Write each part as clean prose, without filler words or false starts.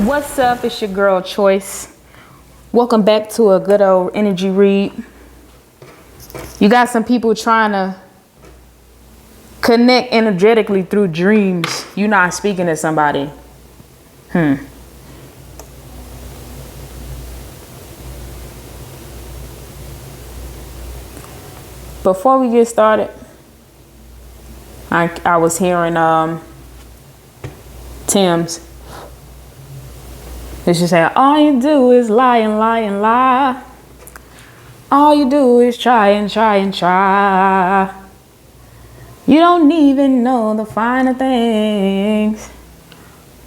What's up? It's your girl Choice. Welcome back to a good old energy read. You got some people trying to connect energetically through dreams. You're not speaking to somebody. Before we get started, I was hearing Tim's. It's just saying, all you do is lie and lie and lie. All you do is try and try and try. You don't even know the finer things,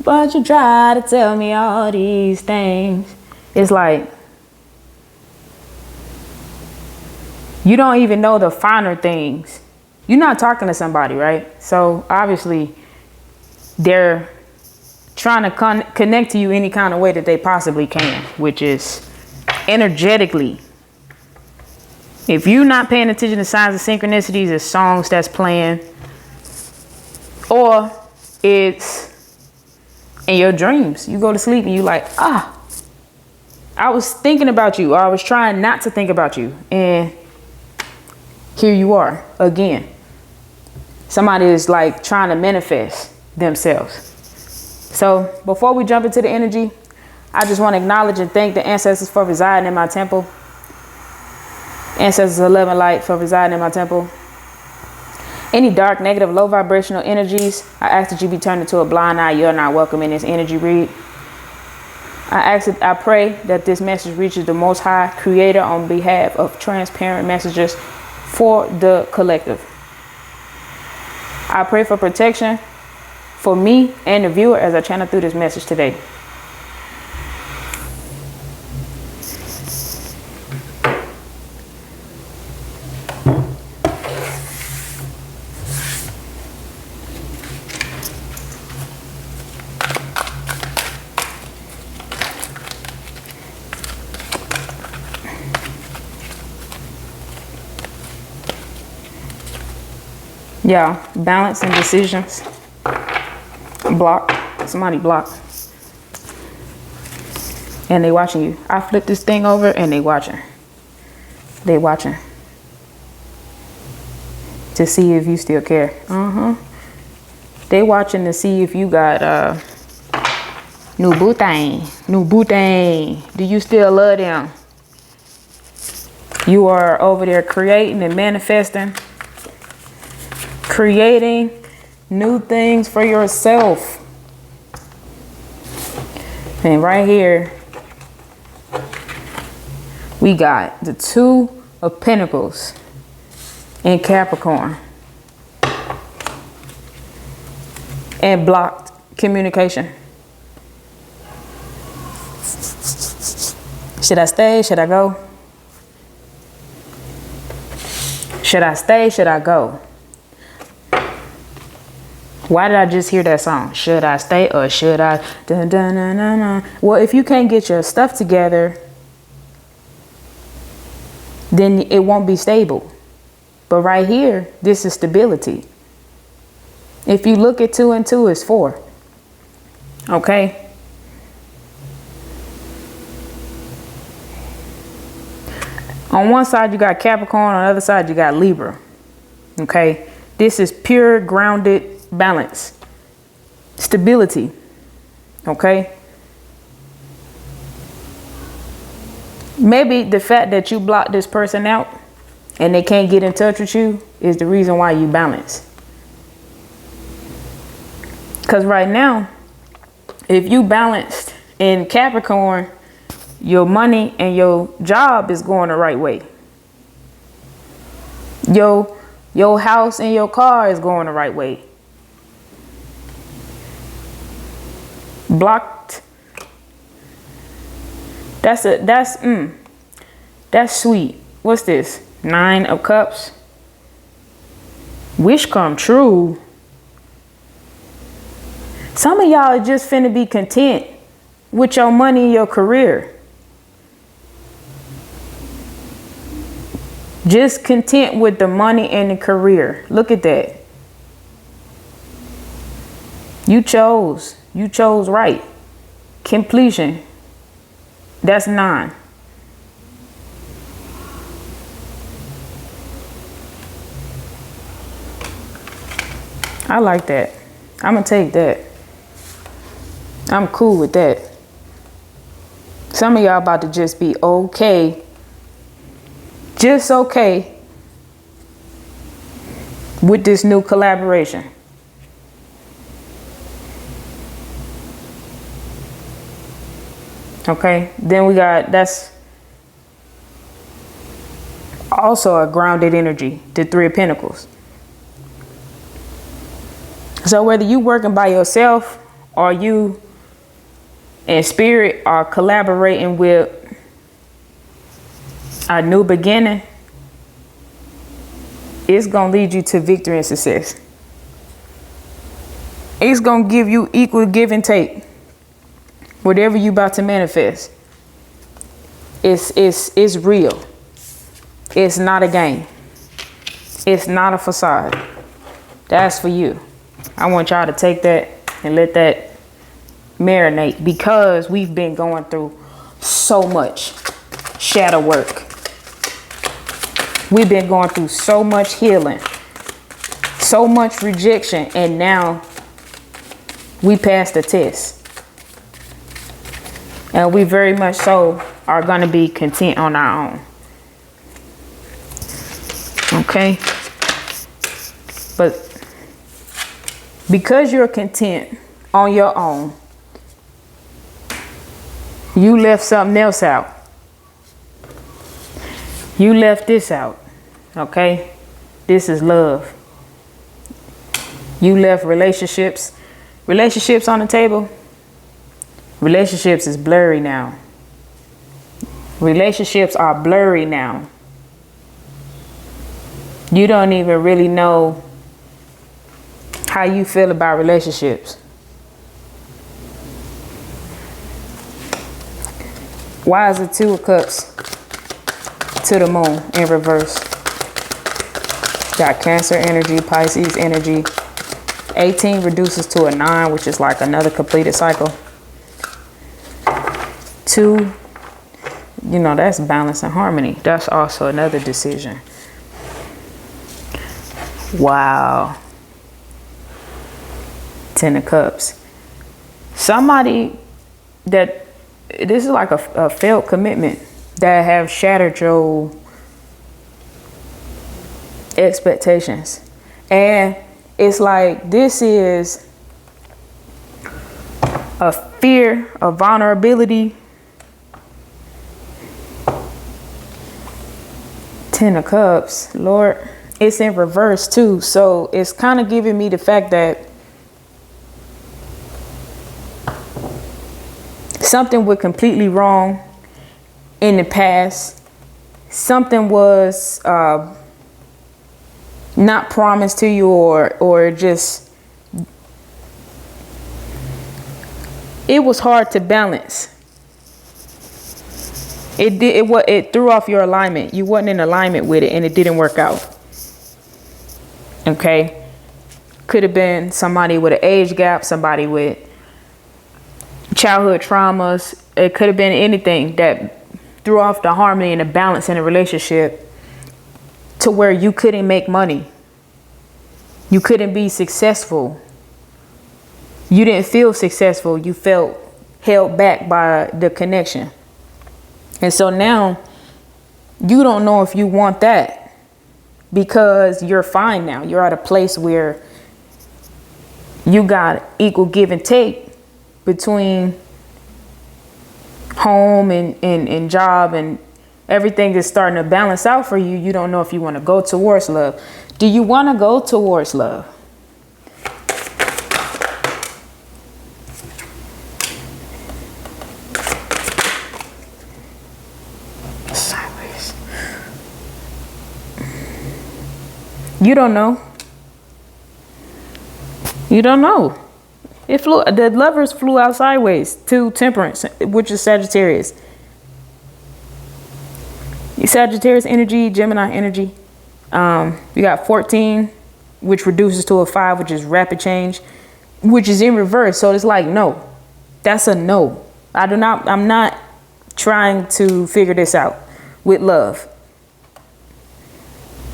but you try to tell me all these things. It's like, you don't even know the finer things. You're not talking to somebody, right? So obviously they're trying to connect to you any kind of way that they possibly can, which is energetically. If you're not paying attention to signs of synchronicities, it's songs that's playing, or it's in your dreams. You go to sleep and you like, I was thinking about you, or I was trying not to think about you, and here you are again. Somebody is like trying to manifest themselves. So before we jump into the energy, I just want to acknowledge and thank the ancestors for residing in my temple. Ancestors of love and light for residing in my temple. Any dark, negative, low vibrational energies, I ask that you be turned into a blind eye. You're not welcome in this energy read. I pray that this message reaches the Most High Creator on behalf of transparent messages for the collective. I pray for protection for me and the viewer as I channel through this message today. Yeah, balance and decisions. Block. Somebody block. And they watching you. I flip this thing over and they watching. They watching. To see if you still care. They watching to see if you got new booting. Do you still love them? You are over there creating and manifesting. Creating new things for yourself. And right here, we got the Two of Pentacles in Capricorn. And blocked communication. Should I stay? Should I go? Should I stay? Should I go? Why did I just hear that song? Should I stay or should I? Dun, dun, dun, dun, dun. Well, if you can't get your stuff together, then it won't be stable. But right here, this is stability. If you look at 2 and 2 is 4. Okay. On one side, you got Capricorn. On the other side, you got Libra. Okay. This is pure grounded balance, stability. Okay. Maybe the fact that you blocked this person out and they can't get in touch with you is the reason why you balance. Because right now, if you balanced in Capricorn, your money and your job is going the right way. Your house and your car is going the right way. Blocked. That's sweet. What's this? 9 of Cups. Wish come true. Some of y'all are just finna be content with your money and your career. Just content with the money and the career. Look at that. You chose right. completion. That's 9. I like that. I'm gonna take that. I'm cool with that. Some of y'all about to just be okay. Just okay with this new collaboration. Okay, then we got, that's also a grounded energy, the 3 of Pentacles. So whether you working by yourself or you in spirit are collaborating with a new beginning, it's gonna lead you to victory and success. It's gonna give you equal give and take. Whatever you about to manifest, it's real. It's not a game. It's not a facade. That's for you. I want y'all to take that and let that marinate, because we've been going through so much shadow work. We've been going through so much healing, so much rejection, and now we passed the test. And we very much so are going to be content on our own. Okay? But because you're content on your own, you left something else out. You left this out. Okay? This is love. You left relationships. Relationships on the table. Relationships is blurry now. Relationships are blurry now. You don't even really know how you feel about relationships. Why is the 2 of Cups to the Moon in reverse? Got Cancer energy, Pisces energy. 18 reduces to a 9, which is like another completed cycle. 2, you know, that's balance and harmony. That's also another decision. Wow. 10 of Cups. Somebody that, this is like a failed commitment that have shattered your expectations. And it's like, this is a fear of vulnerability. 10 of Cups, Lord, it's in reverse too. So it's kind of giving me the fact that something went completely wrong in the past. Something was not promised to you, or just, it was hard to balance. It threw off your alignment. You wasn't in alignment with it, and it didn't work out. Okay, could have been somebody with an age gap, somebody with childhood traumas. It could have been anything that threw off the harmony and the balance in a relationship, to where you couldn't make money. You couldn't be successful. You didn't feel successful. You felt held back by the connection. And so now you don't know if you want that, because you're fine now. You're at a place where you got equal give and take between home and job, and everything is starting to balance out for you. You don't know if you want to go towards love. Do you want to go towards love? Sideways. You don't know. You don't know. It flew. The Lovers flew out sideways to Temperance, which is Sagittarius. Sagittarius energy, Gemini energy. You got 14, which reduces to a 5, which is rapid change, which is in reverse. So it's like, no, that's a no. I'm not trying to figure this out with love,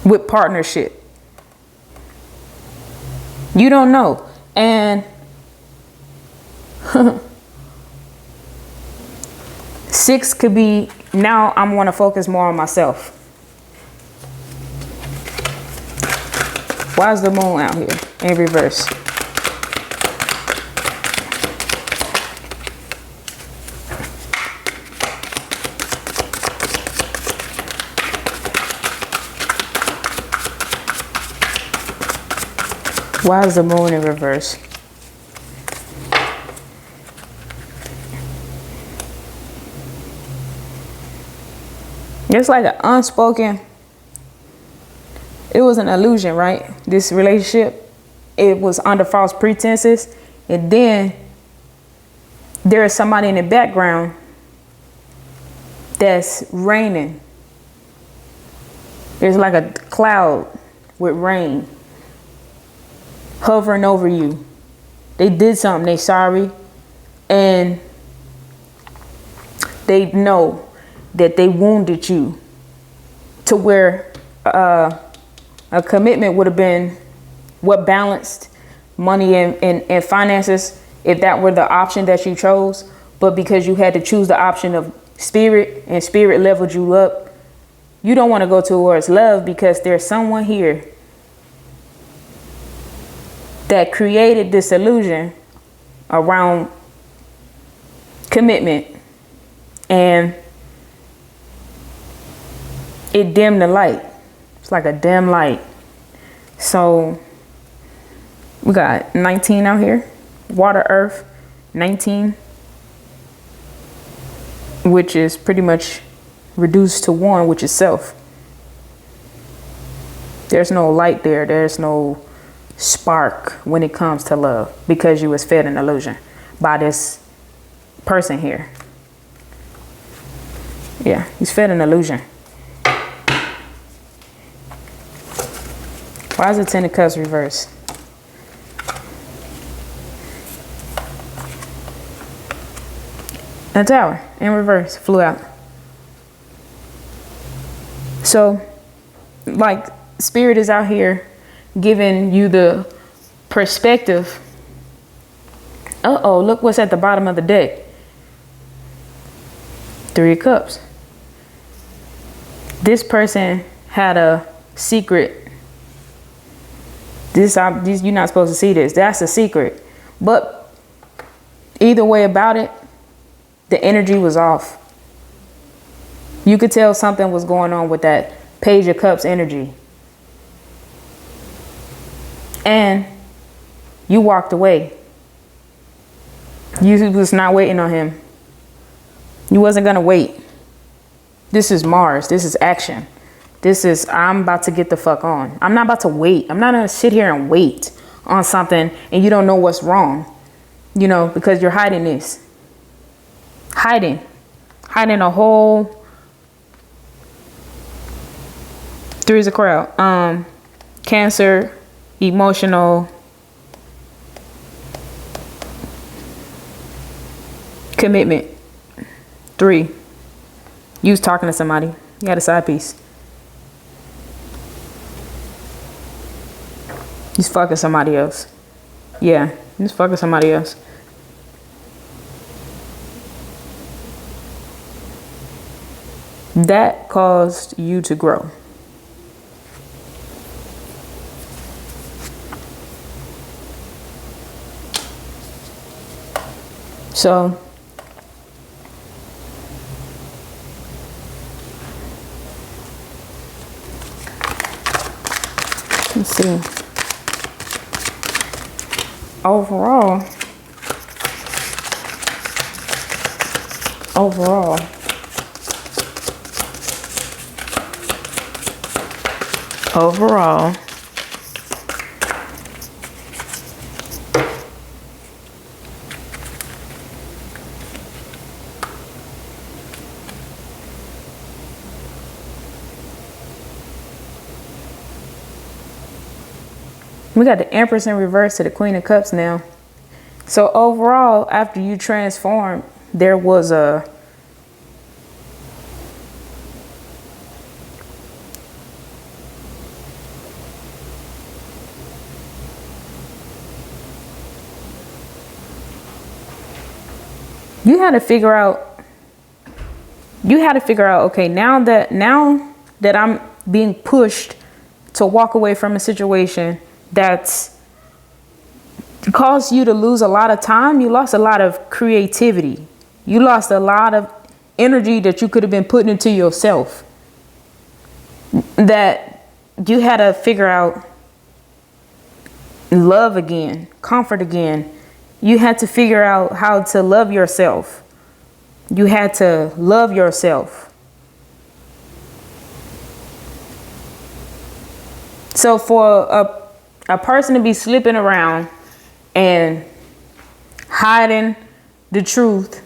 with partnership. You don't know. And 6 could be, now I'm want to focus more on myself. Why is the moon out here in reverse? Why is the moon in reverse? It's like an unspoken, it was an illusion, right? This relationship, it was under false pretenses. And then there is somebody in the background that's raining. There's like a cloud with rain hovering over you. They did something, they sorry, and they know that they wounded you to where a commitment would have been what balanced money and finances if that were the option that you chose. But because you had to choose the option of spirit, and spirit leveled you up, you don't want to go towards love, because there's someone here that created this illusion around commitment, and it dimmed the light. It's like a dim light. So we got 19 out here, water, earth, 19, which is pretty much reduced to 1, which is self. There's no light there. There's no spark when it comes to love, because you was fed an illusion by this person here. Yeah, he's fed an illusion. Why is the 10 of Cups reversed? The Tower in reverse flew out. So, like, spirit is out here giving you the perspective. Uh-oh, look what's at the bottom of the deck. 3 of Cups. This person had a secret. This you're not supposed to see this. That's a secret. But either way about it, the energy was off. You could tell something was going on with that Page of Cups energy. And you walked away. You was not waiting on him. You wasn't going to wait. This is Mars. This is action. This is, I'm about to get the fuck on. I'm not about to wait. I'm not going to sit here and wait on something and you don't know what's wrong. You know, because you're hiding this. Hiding a whole 3 is a crowd. Cancer, emotional, commitment. 3. You was talking to somebody. You had a side piece. He's fucking somebody else. Yeah, he's fucking somebody else. That caused you to grow. So let's see. Overall, we got the Empress in reverse to the Queen of Cups now. So overall, after you transform there was a you had to figure out, okay, now that I'm being pushed to walk away from a situation that's caused you to lose a lot of time, you lost a lot of creativity. You lost a lot of energy that you could have been putting into yourself, that you had to figure out love again, comfort again. You had to figure out how to love yourself. You had to love yourself. So for a person to be slipping around and hiding the truth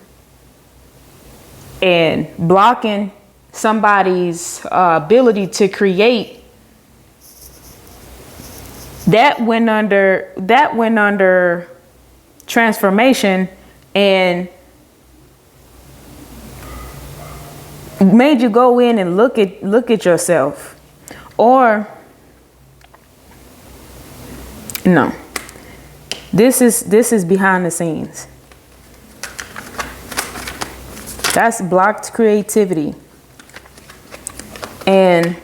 and blocking somebody's ability to create, that went under transformation and made you go in and look at yourself. Or no, this is behind the scenes. That's blocked creativity. And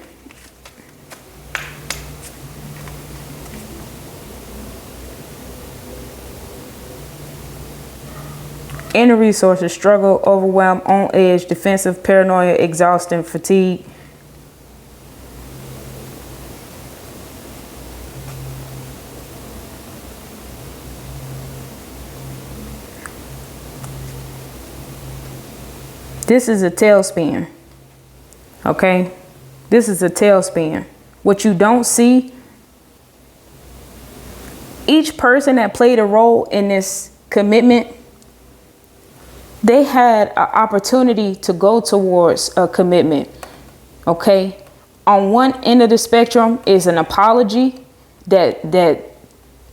inner resources: struggle, overwhelm, on edge, defensive, paranoia, exhaustion, fatigue. This is a tailspin. Okay? This is a tailspin. What you don't see, each person that played a role in this commitment, they had an opportunity to go towards a commitment. Okay? On one end of the spectrum is an apology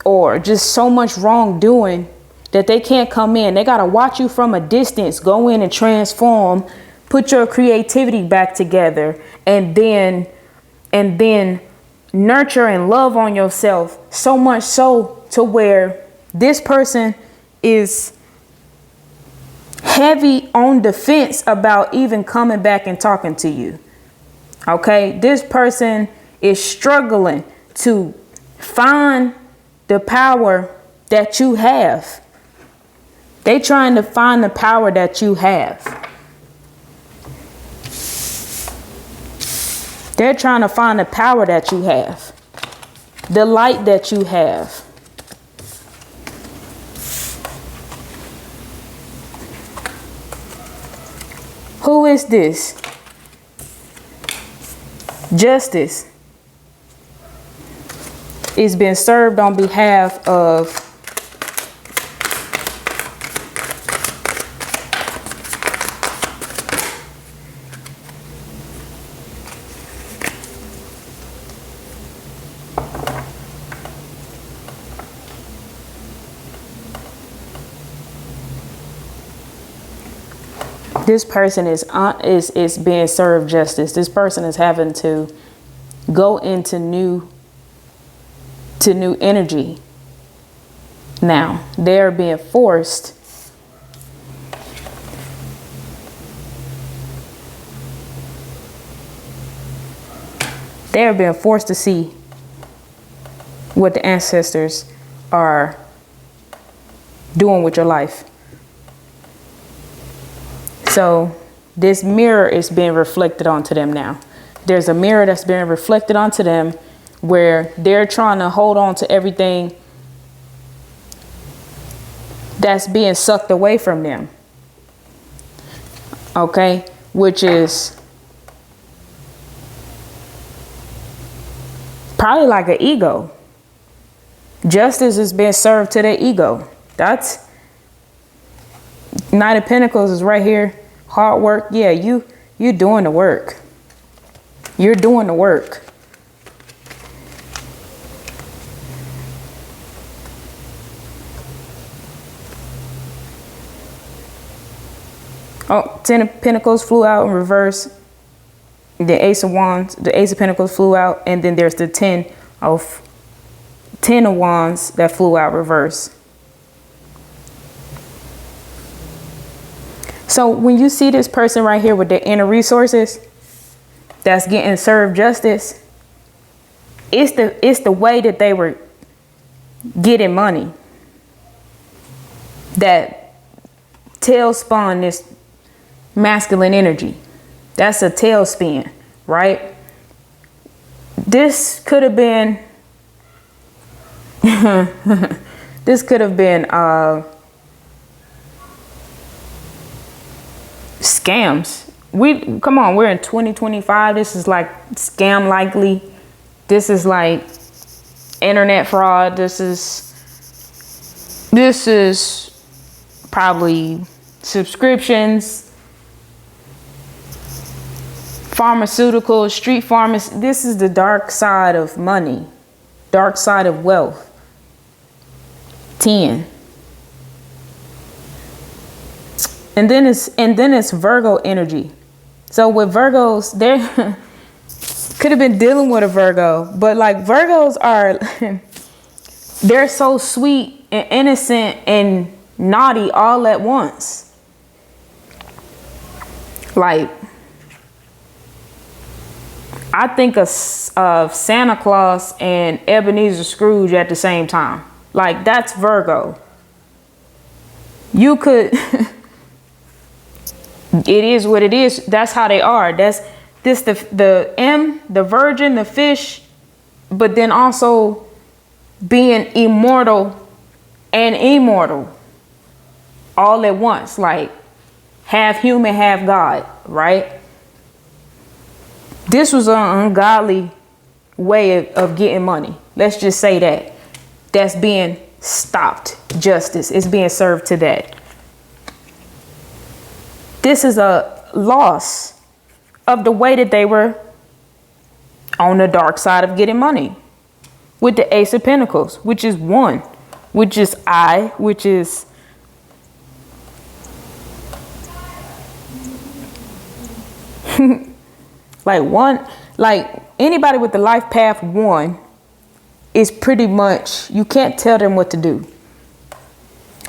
or just so much wrongdoing that they can't come in. They got to watch you from a distance, go in and transform, put your creativity back together, and then nurture and love on yourself so much so to where this person is heavy on defense about even coming back and talking to you. Okay? This person is struggling to find the power that you have. They trying to find the power that you have. They're trying to find the power that you have. The light that you have. Who is this? Justice is being served on behalf of this person is being served justice. This person is having to go into new energy. Now they're being forced to see what the ancestors are doing with your life. So this mirror is being reflected onto them now. There's a mirror that's being reflected onto them where they're trying to hold on to everything that's being sucked away from them. Okay? Which is probably like an ego. Justice is being served to their ego. That's Knight of Pentacles is right here. Hard work. Yeah, you're doing the work. You're doing the work. Oh, 10 of Pentacles flew out in reverse. The Ace of Wands, the Ace of Pentacles flew out. And then there's the 10 of Wands that flew out reverse. So when you see this person right here with their inner resources that's getting served justice, it's the way that they were getting money that tailspun this masculine energy. That's a tailspin, right? This could have been scams. Come on, we're in 2025. This is like scam likely. This is like internet fraud. This is probably subscriptions, pharmaceuticals, street pharmacy. This is the dark side of money, dark side of wealth. 10. And then it's Virgo energy. So with Virgos, they could have been dealing with a Virgo, but like Virgos are, they're so sweet and innocent and naughty all at once. Like, I think of Santa Claus and Ebenezer Scrooge at the same time. Like, that's Virgo. You could, it is what it is. That's how they are. That's this, the M, the virgin, the fish, but then also being immortal and immortal all at once. Like, half human, half God, right? This was an ungodly way of getting money. Let's just say that. That's being stopped. Justice is being served to that. This is a loss of the way that they were on the dark side of getting money. With the Ace of Pentacles, which is one, which is I, which is like one, like anybody with the life path 1 is pretty much, you can't tell them what to do.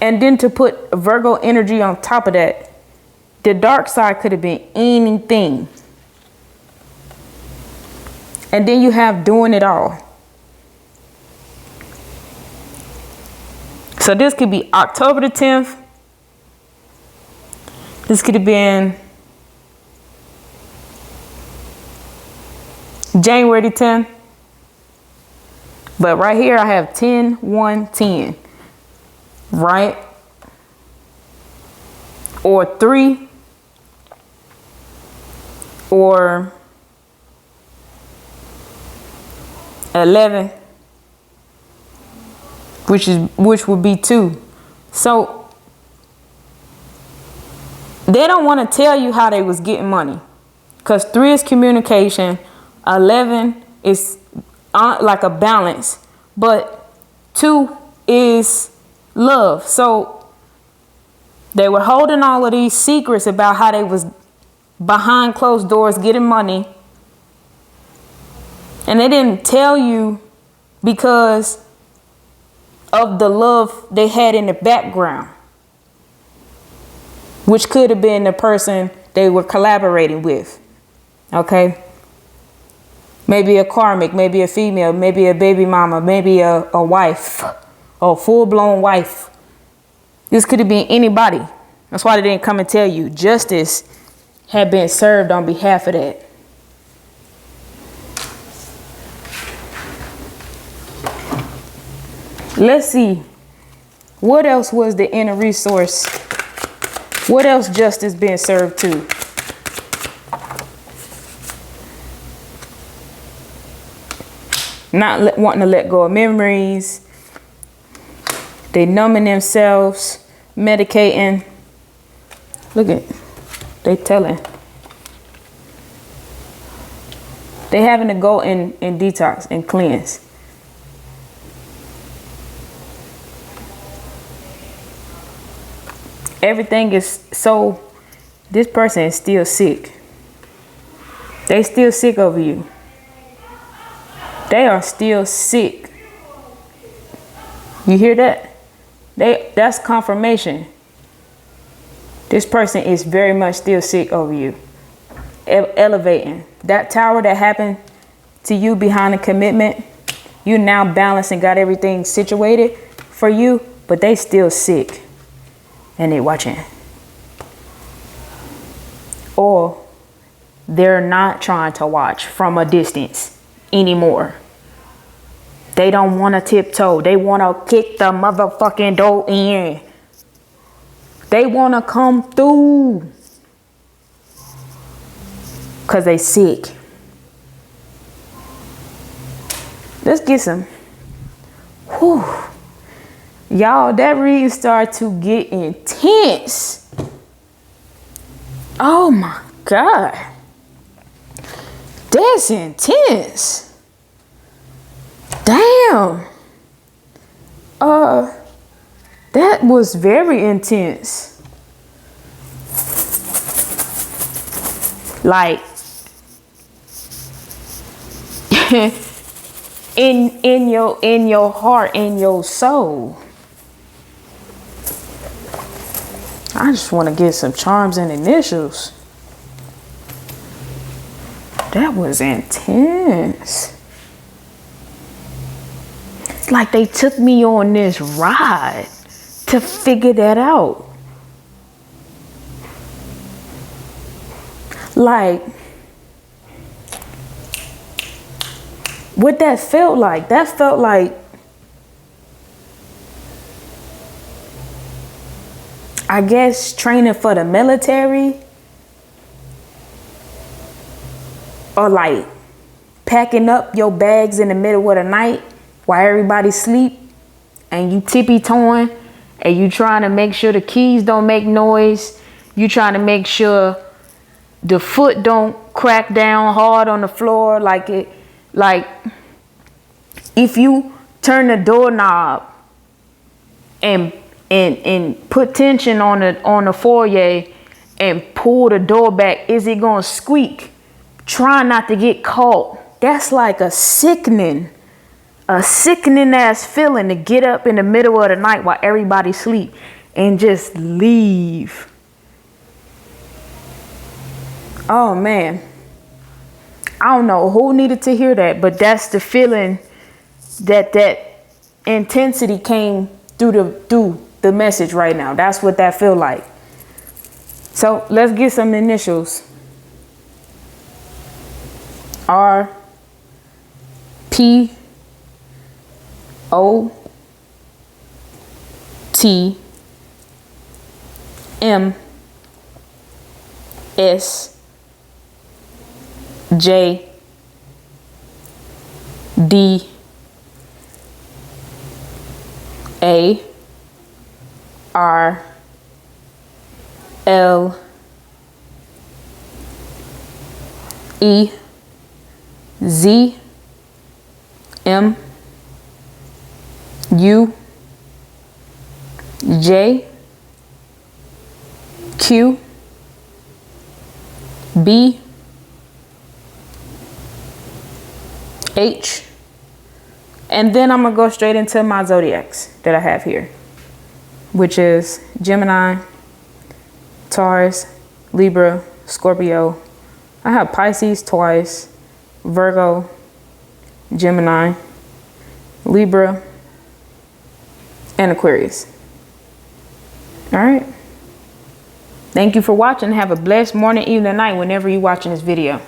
And then to put Virgo energy on top of that, the dark side could have been anything. And then you have doing it all. So this could be October the 10th. This could have been January the 10th. But right here I have 10, 1, 10. Right? Or 3. Or 11. Which would be 2. So they don't want to tell you how they was getting money, because 3 is communication, 11 is like a balance, but 2 is love. So they were holding all of these secrets about how they was behind closed doors getting money, and they didn't tell you because of the love they had in the background, which could have been the person they were collaborating with. Okay. Maybe a karmic, maybe a female, maybe a baby mama, maybe a wife, a full-blown wife. This could have been anybody. That's why they didn't come and tell you. Justice had been served on behalf of that. Let's see. What else was the inner resource? What else justice being served to? Not wanting to let go of memories. They numbing themselves, medicating. Look at, they telling. They having to go and detox and cleanse. Everything is so This person is still sick. They still sick over you. They are still sick. You hear that? That's confirmation. This person is very much still sick over you. Elevating. That tower that happened to you behind the commitment, you now balanced and got everything situated for you, but they still sick. And they watching. Or they're not trying to watch from a distance anymore. They don't want to tiptoe. They want to kick the motherfucking door in. They want to come through. Because they sick. Let's get some. Whew. Y'all, that reading started to get intense. Oh my God. That's intense. Damn. That was very intense. Like in your heart, in your soul. I just want to get some charms and initials. That was intense. Like they took me on this ride to figure that out. Like, what that felt like I guess training for the military, or like packing up your bags in the middle of the night while everybody sleep and you tippy-toeing and you trying to make sure the keys don't make noise. You trying to make sure the foot don't crack down hard on the floor. Like if you turn the doorknob and put tension on the foyer and pull the door back, is it gonna squeak? Try not to get caught. That's like a sickening ass feeling to get up in the middle of the night while everybody sleep and just leave. Oh man, I don't know who needed to hear that, but that's the feeling that intensity came through the message right now. That's what that feel like. So let's get some initials. R P O T M S J D A R L E Z M U J Q B H, and then I'm gonna go straight into my zodiacs that I have here, which is Gemini, Taurus, Libra, Scorpio. I have Pisces twice, Virgo, Gemini, Libra, and Aquarius. All right. Thank you for watching. Have a blessed morning, evening, night whenever you're watching this video.